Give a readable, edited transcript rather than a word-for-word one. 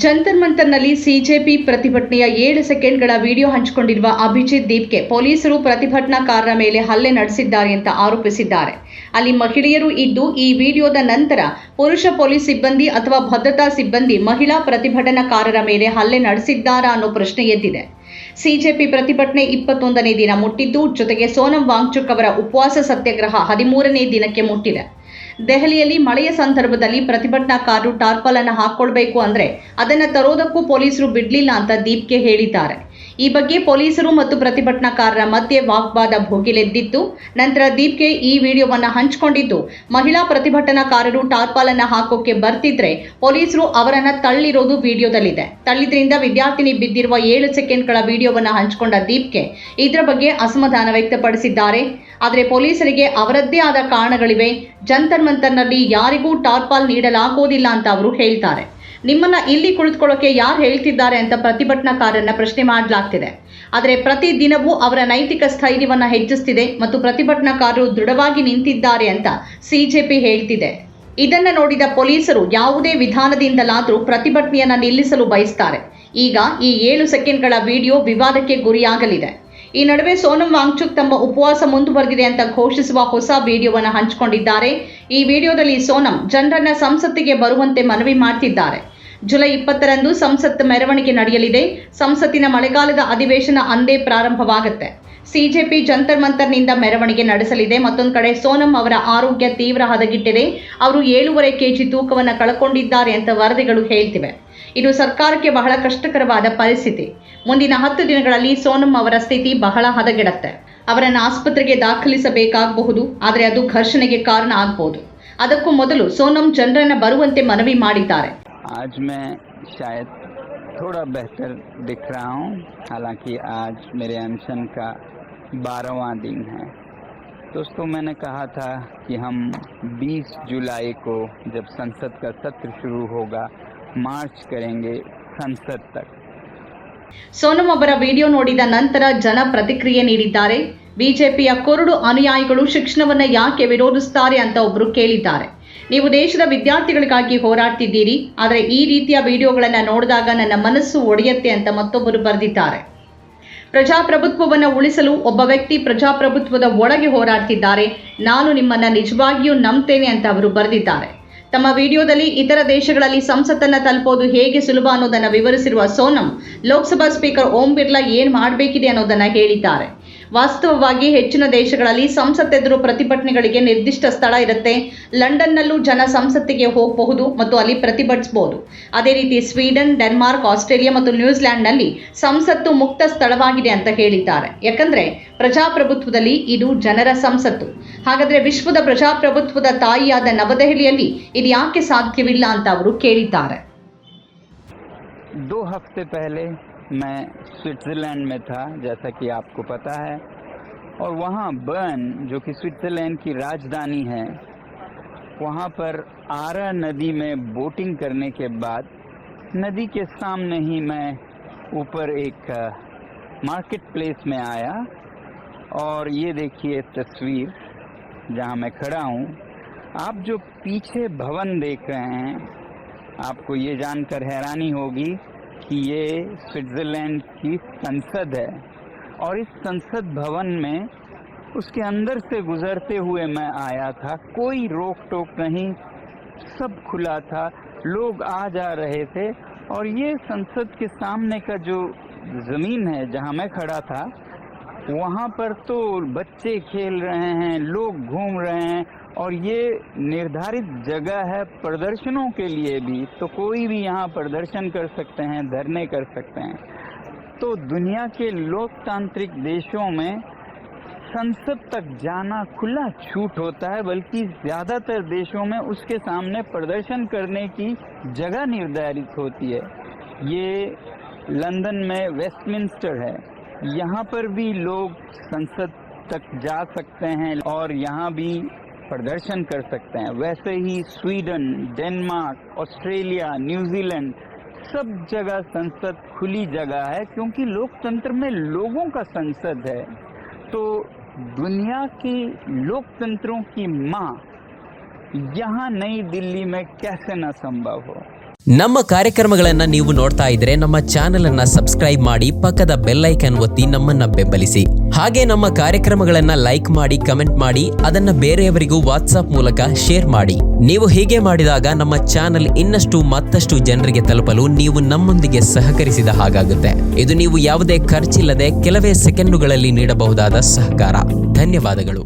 Jantar ಮಂತರ್ನಲ್ಲಿ CJP ಪ್ರತಿಭಟನೆಯ 7 ಸೆಕೆಂಡ್ಗಳ video ಹಂಚಿಕೊಂಡಿರುವ ಅಭಿಜಿತ್ ದೀಪ್ಗೆ ಪೊಲೀಸರು ಪ್ರತಿಭಟನಾಕಾರರ ಮೇಲೆ ಹಲ್ಲೆ ನಡೆಸಿದ್ದಾರೆ ಅಂತ ಆರೋಪಿಸಿದ್ದಾರೆ. ಅಲ್ಲಿ ಮಹಿಳೆಯರು ಇದ್ದು ಈ ವಿಡಿಯೋದ ನಂತರ ಪುರುಷ ಪೊಲೀಸ್ ಸಿಬ್ಬಂದಿ ಅಥವಾ ಭದ್ರತಾ ಸಿಬ್ಬಂದಿ ಮಹಿಳಾ ಪ್ರತಿಭಟನಾಕಾರರ ಮೇಲೆ ಹಲ್ಲೆ ನಡೆಸಿದ್ದಾರಾ ಅನ್ನೋ ಪ್ರಶ್ನೆ ಎದ್ದಿದೆ. ಸಿಜೆಪಿ ಪ್ರತಿಭಟನೆ 21ನೇ ದಿನ ಮುಟ್ಟಿದ್ದು, ಜೊತೆಗೆ ಸೋನಂ ವಾಂಗ್ಚುಕ್ ಅವರ ಉಪವಾಸ ಸತ್ಯಾಗ್ರಹ 13ನೇ ದಿನಕ್ಕೆ ಮುಟ್ಟಿದೆ. ದೆಹಲಿಯಲ್ಲಿ ಮಳೆಯ ಸಂದರ್ಭದಲ್ಲಿ ಪ್ರತಿಭಟನಾಕಾರರು ಟಾರ್ಪಲ್ ಅನ್ನು ಹಾಕೊಳ್ಬೇಕು ಅಂದ್ರೆ ಅದನ್ನು ತರೋದಕ್ಕೂ ಪೊಲೀಸರು ಬಿಡ್ಲಿಲ್ಲ ಅಂತ ದೀಪ್ಗೆ ಹೇಳಿದ್ದಾರೆ. ಈ ಬಗ್ಗೆ ಪೊಲೀಸರು ಮತ್ತು ಪ್ರತಿಭಟನಾಕಾರರ ಮಧ್ಯೆ ವಾಗ್ವಾದ ಭುಗಿಲೆದ್ದಿತ್ತು. ನಂತರ ದೀಪ್ಗೆ ಈ ವಿಡಿಯೋವನ್ನು ಹಂಚಿಕೊಂಡಿದ್ದು, ಮಹಿಳಾ ಪ್ರತಿಭಟನಾಕಾರರು ಟಾರ್ಪಲ್ ಅನ್ನು ಹಾಕೋಕೆ ಬರ್ತಿದ್ರೆ ಪೊಲೀಸರು ಅವರನ್ನ ತಳ್ಳಿರೋದು ವಿಡಿಯೋದಲ್ಲಿದೆ. ತಳ್ಳಿದ್ರಿಂದ ವಿದ್ಯಾರ್ಥಿನಿ ಬಿದ್ದಿರುವ 7 ಸೆಕೆಂಡ್ಗಳ ವಿಡಿಯೋವನ್ನು ಹಂಚಿಕೊಂಡ ದೀಪ್ಗೆ ಇದರ ಬಗ್ಗೆ ಅಸಮಾಧಾನ ವ್ಯಕ್ತಪಡಿಸಿದ್ದಾರೆ. ಆದರೆ ಪೊಲೀಸರಿಗೆ ಅವರದ್ದೇ ಆದ ಕಾರಣಗಳಿವೆ. ಜಂತರ್ ಮಂತರ್ನಲ್ಲಿ ಯಾರಿಗೂ ಟಾರ್ಪಲ್ ನೀಡಲಾಗುವುದಿಲ್ಲ ಅಂತ ಅವರು ಹೇಳ್ತಾರೆ. ನಿಮ್ಮನ್ನ ಇಲ್ಲಿ ಕುಳಿತುಕೊಳ್ಳೋಕೆ ಯಾರು ಹೇಳ್ತಿದ್ದಾರೆ ಅಂತ ಪ್ರತಿಭಟನಾಕಾರರನ್ನ ಪ್ರಶ್ನೆ ಮಾಡಲಾಗ್ತಿದೆ. ಆದರೆ ಪ್ರತಿ ದಿನವೂ ಅವರ ನೈತಿಕ ಸ್ಥೈರ್ಯವನ್ನ ಹೆಚ್ಚಿಸ್ತಿದೆ ಮತ್ತು ಪ್ರತಿಭಟನಾಕಾರರು ದೃಢವಾಗಿ ನಿಂತಿದ್ದಾರೆ ಅಂತ ಸಿಜೆಪಿ ಹೇಳ್ತಿದೆ. ಇದನ್ನ ನೋಡಿದ ಪೊಲೀಸರು ಯಾವುದೇ ವಿಧಾನದಿಂದಲಾದರೂ ಪ್ರತಿಭಟನೆಯನ್ನ ನಿಲ್ಲಿಸಲು ಬಯಸ್ತಾರೆ. ಈಗ ಈ 7 ಸೆಕೆಂಡ್ಗಳ ವಿಡಿಯೋ ವಿವಾದಕ್ಕೆ ಗುರಿಯಾಗಲಿದೆ. ಈ ನಡುವೆ ಸೋನಂ ವಾಂಗ್ಚುಕ್ ತಮ್ಮ ಉಪವಾಸ ಮುಂದುವರೆದಿದೆ ಅಂತ ಘೋಷಿಸುವ ಹೊಸ ವಿಡಿಯೋವನ್ನು ಹಂಚಿಕೊಂಡಿದ್ದಾರೆ. ಈ ವಿಡಿಯೋದಲ್ಲಿ ಸೋನಂ ಜನರನ್ನ ಸಂಸತ್ತಿಗೆ ಬರುವಂತೆ ಮನವಿ ಮಾಡ್ತಿದ್ದಾರೆ. ಜುಲೈ 20ರಂದು ಸಂಸತ್ ಮೆರವಣಿಗೆ ನಡೆಯಲಿದೆ. ಸಂಸತ್ತಿನ ಮಳೆಗಾಲದ ಅಧಿವೇಶನ ಅಂದೇ ಪ್ರಾರಂಭವಾಗುತ್ತೆ. ಸಿಜೆಪಿ ಜಂತರ್ ಮಂತರ್ನಿಂದ ಮೆರವಣಿಗೆ ನಡೆಸಲಿದೆ. ಮತ್ತೊಂದು ಕಡೆ ಸೋನಂ ಅವರ ಆರೋಗ್ಯ ತೀವ್ರ ಹದಗೆಟ್ಟಿದೆ. ಅವರು 7.5 kg ತೂಕವನ್ನು ಕಳ್ಕೊಂಡಿದ್ದಾರೆ ಅಂತ ವರದಿಗಳು ಹೇಳ್ತಿವೆ. ಇದು ಸರ್ಕಾರಕ್ಕೆ ಬಹಳ ಕಷ್ಟಕರವಾದ ಪರಿಸ್ಥಿತಿ. ಮುಂದಿನ 10 ದಿನಗಳಲ್ಲಿ ಸೋನಂ ಅವರ ಸ್ಥಿತಿ ಬಹಳ ಹದಗೆಡುತ್ತೆ. ಅವರನ್ನು ಆಸ್ಪತ್ರೆಗೆ ದಾಖಲಿಸಬೇಕಾಗಬಹುದು. ಆದರೆ ಅದು ಘರ್ಷಣೆಗೆ ಕಾರಣ ಆಗಬಹುದು. ಅದಕ್ಕೂ ಮೊದಲು ಸೋನಂ ಜನರನ್ನ ಬರುವಂತೆ ಮನವಿ ಮಾಡಿದ್ದಾರೆ. आज मैं शायद थोड़ा बेहतर दिख रहा हूँ. हालांकि आज मेरे अनशन का 12वां दिन है. दोस्तों, मैंने कहा था कि हम 20 जुलाई को जब संसद का सत्र शुरू होगा मार्च करेंगे संसद तक. ಸೋನಂ ಅವರ ವಿಡಿಯೋ ನೋಡಿದ ನಂತರ ಜನ ಪ್ರತಿಕ್ರಿಯೆ ನೀಡಿದ್ದಾರೆ. ಬಿಜೆಪಿಯ ಕುರುಡು ಅನುಯಾಯಿಗಳು ಶಿಕ್ಷಣವನ್ನ ಯಾಕೆ ವಿರೋಧಿಸುತ್ತಾರೆ ಅಂತ ಒಬ್ಬರು ಕೇಳಿದ್ದಾರೆ. ನೀವು ದೇಶದ ವಿದ್ಯಾರ್ಥಿಗಳಿಗಾಗಿ ಹೋರಾಡ್ತಿದ್ದೀರಿ, ಆದರೆ ಈ ರೀತಿಯ ವಿಡಿಯೋಗಳನ್ನು ನೋಡಿದಾಗ ನನ್ನ ಮನಸ್ಸು ಒಡೆಯುತ್ತೆ ಅಂತ ಮತ್ತೊಬ್ಬರು ಬರೆದಿದ್ದಾರೆ. ಪ್ರಜಾಪ್ರಭುತ್ವವನ್ನು ಉಳಿಸಲು ಒಬ್ಬ ವ್ಯಕ್ತಿ ಪ್ರಜಾಪ್ರಭುತ್ವದ ಒಳಗೆ ಹೋರಾಡ್ತಿದ್ದಾರೆ. ನಾನು ನಿಮ್ಮನ್ನ ನಿಜವಾಗಿಯೂ ನಂಬ್ತೇನೆ ಅಂತ ಅವರು ಬರೆದಿದ್ದಾರೆ. ತಮ್ಮ ವಿಡಿಯೋದಲ್ಲಿ ಇತರ ದೇಶಗಳಲ್ಲಿ ಸಂಸತ್ತನ್ನು ತಲುಪೋದು ಹೇಗೆ ಸುಲಭ ಅನ್ನೋದನ್ನು ವಿವರಿಸಿರುವ ಸೋನಂ, ಲೋಕಸಭಾ ಸ್ಪೀಕರ್ ಓಂ ಬಿರ್ಲಾ ಏನು ಮಾಡಬೇಕಿದೆ ಅನ್ನೋದನ್ನು ಹೇಳಿದ್ದಾರೆ. ವಾಸ್ತವವಾಗಿ ಹೆಚ್ಚಿನ ದೇಶಗಳಲ್ಲಿ ಸಂಸತ್ತೆದುರು ಪ್ರತಿಭಟನೆಗಳಿಗೆ ನಿರ್ದಿಷ್ಟ ಸ್ಥಳ ಇರುತ್ತೆ. ಲಂಡನ್ನಲ್ಲೂ ಜನ ಸಂಸತ್ತಿಗೆ ಹೋಗಬಹುದು ಮತ್ತು ಅಲ್ಲಿ ಪ್ರತಿಭಟಿಸಬಹುದು. ಅದೇ ರೀತಿ ಸ್ವೀಡನ್, ಡೆನ್ಮಾರ್ಕ್, ಆಸ್ಟ್ರೇಲಿಯಾ ಮತ್ತು ನ್ಯೂಜಿಲೆಂಡ್ನಲ್ಲಿ ಸಂಸತ್ತು ಮುಕ್ತ ಸ್ಥಳವಾಗಿದೆ ಅಂತ ಹೇಳಿದ್ದಾರೆ. ಯಾಕಂದ್ರೆ ಪ್ರಜಾಪ್ರಭುತ್ವದಲ್ಲಿ ಇದು ಜನರ ಸಂಸತ್ತು. ಹಾಗಾದ್ರೆ ವಿಶ್ವದ ಪ್ರಜಾಪ್ರಭುತ್ವದ ತಾಯಿಯಾದ ನವದೆಹಲಿಯಲ್ಲಿ ಇದು ಯಾಕೆ ಸಾಧ್ಯವಿಲ್ಲ ಅಂತ ಅವರು ಕೇಳಿದ್ದಾರೆ. 2 हफ्ते पहले मैं स्विट्ज़रलैंड में था, जैसा कि आपको पता है, और वहाँ बर्न, जो कि स्विट्ज़रलैंड की राजधानी है, वहाँ पर आरा नदी में बोटिंग करने के बाद नदी के सामने ही मैं ऊपर एक मार्केट प्लेस में आया. और ये देखिए तस्वीर जहाँ मैं खड़ा हूँ. आप जो पीछे भवन देख रहे हैं, आपको ये जानकर हैरानी होगी कि ये स्विट्ज़रलैंड की संसद है. और इस संसद भवन में उसके अंदर से गुजरते हुए मैं आया था. कोई रोक टोक नहीं, सब खुला था, लोग आ जा रहे थे. और ये संसद के सामने का जो ज़मीन है जहाँ मैं खड़ा था, वहाँ पर तो बच्चे खेल रहे हैं, लोग घूम रहे हैं. और ये निर्धारित जगह है प्रदर्शनों के लिए भी, तो कोई भी यहाँ प्रदर्शन कर सकते हैं, धरने कर सकते हैं. तो दुनिया के लोकतांत्रिक देशों में संसद तक जाना खुला छूट होता है, बल्कि ज़्यादातर देशों में उसके सामने प्रदर्शन करने की जगह निर्धारित होती है. ये लंदन में वेस्टमिंस्टर है, यहाँ पर भी लोग संसद तक जा सकते हैं और यहाँ भी प्रदर्शन कर सकते हैं. वैसे ही स्वीडन, डेनमार्क, ऑस्ट्रेलिया, न्यूजीलैंड, सब जगह संसद खुली जगह है, क्योंकि लोकतंत्र में लोगों का संसद है. तो दुनिया की लोकतंत्रों की माँ यहाँ नई दिल्ली में कैसे न संभव हो. ನಮ್ಮ ಕಾರ್ಯಕ್ರಮಗಳನ್ನ ನೀವು ನೋಡ್ತಾ ಇದ್ರೆ ನಮ್ಮ ಚಾನೆಲ್ ಅನ್ನ ಸಬ್ಸ್ಕ್ರೈಬ್ ಮಾಡಿ, ಪಕ್ಕದ ಬೆಲ್ ಐಕಾನ್ ಒತ್ತಿ ನಮ್ಮನ್ನ ಬೆಂಬಲಿಸಿ. ಹಾಗೆ ನಮ್ಮ ಕಾರ್ಯಕ್ರಮಗಳನ್ನ ಲೈಕ್ ಮಾಡಿ, ಕಮೆಂಟ್ ಮಾಡಿ, ಅದನ್ನ ಬೇರೆಯವರಿಗೂ ವಾಟ್ಸ್ಆಪ್ ಮೂಲಕ ಶೇರ್ ಮಾಡಿ. ನೀವು ಹೀಗೆ ಮಾಡಿದಾಗ ನಮ್ಮ ಚಾನೆಲ್ ಇನ್ನಷ್ಟು ಮತ್ತಷ್ಟು ಜನರಿಗೆ ತಲುಪಲು ನೀವು ನಮ್ಮೊಂದಿಗೆ ಸಹಕರಿಸಿದ ಹಾಗಾಗುತ್ತೆ. ಇದು ನೀವು ಯಾವುದೇ ಖರ್ಚಿಲ್ಲದೆ ಕೆಲವೇ ಸೆಕೆಂಡುಗಳಲ್ಲಿ ನೀಡಬಹುದಾದ ಸಹಕಾರ. ಧನ್ಯವಾದಗಳು.